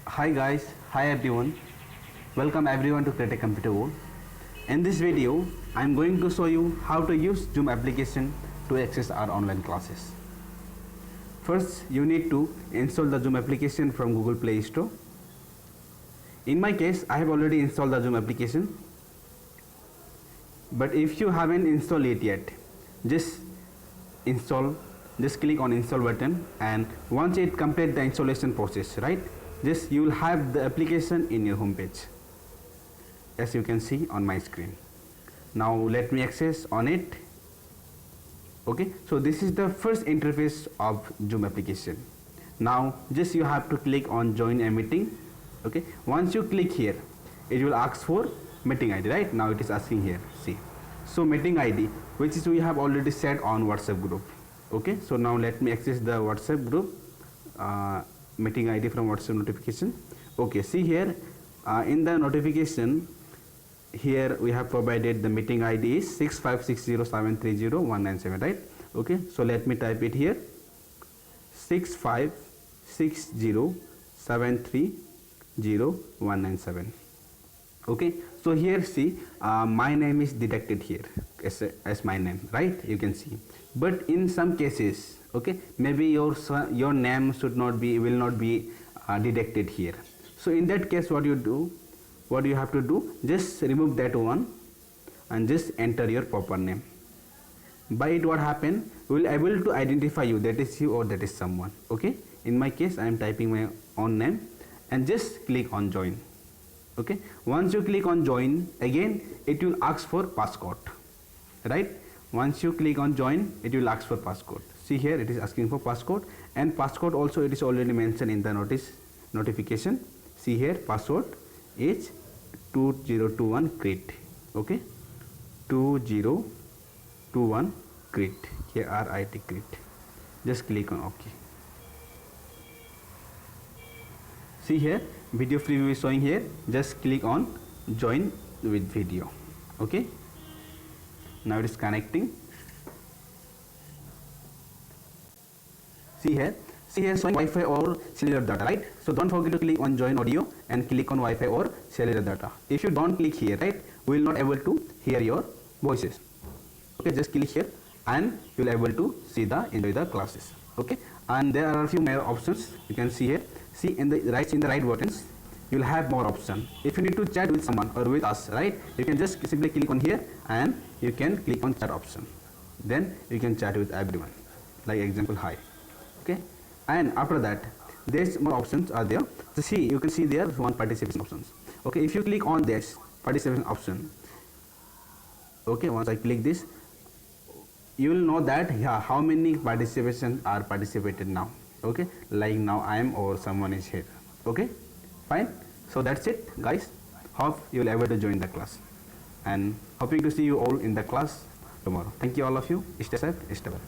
Hi guys, hi everyone. Welcome everyone to kritech.edu. In this video, I am going to show you how to use Zoom application to access our online classes. First, you need to install the Zoom application from Google Play Store. In my case, I have already installed the Zoom application. But if you haven't installed it yet, just click on install button, and once it complete the installation process, right, just you will have the application in your home page, as you can see on my screen. Now let me access on it. Okay, so this is the first interface of Zoom application. Now just you have to click on join a meeting. Okay, once you click here, it will ask for meeting ID, right? Now it is asking here, see, so meeting ID, which is we have already set on WhatsApp group. Okay, so now let me access the WhatsApp group, meeting ID from WhatsApp notification. Okay, see here, in the notification here we have provided the meeting ID is 65607301971, right? Okay, so let me type it here, 65607301971. Okay, so here see, my name is detected here as my name, right? You can see, but in some cases, okay, maybe your name will not be detected here. So in that case, what you have to do, just remove that one and just enter your proper name. By it, what happen, we will able to identify you, that is you or that is someone. Okay, in my case I am typing my own name and just click on join. Okay, once you click on join, again it will ask for passcode, right? Once you click on join, it will ask for passcode. See here, it is asking for passcode, and passcode also it is already mentioned in the notification. See here, password is 2021 crit. Okay, 2021 crit, KRIT crit. Just click on OK. See here, video preview is showing here. Just click on join with video. Okay, now it is connecting. See here showing Wi-Fi or cellular data, right? So don't forget to click on join audio and click on Wi-Fi or cellular data. If you don't click here, right, we will not able to hear your voices. Okay, just click here and you will able to enjoy the classes. Okay, and there are a few more options you can see here. See in the right buttons, you will have more option. If you need to chat with someone or with us, right, you can just simply click on here and you can click on chat option. Then you can chat with everyone, like example hi. Okay, and after that there's more options are there. So see, you can see there one participation options. Okay, if you click on this participation option, okay, once I click this, you will know that how many participations are participated now. Okay, like now I am or someone is here. Okay, fine. So that's it guys, hope you will able to join the class, and hoping to see you all in the class tomorrow. Thank you all of you. Stay safe, stay well.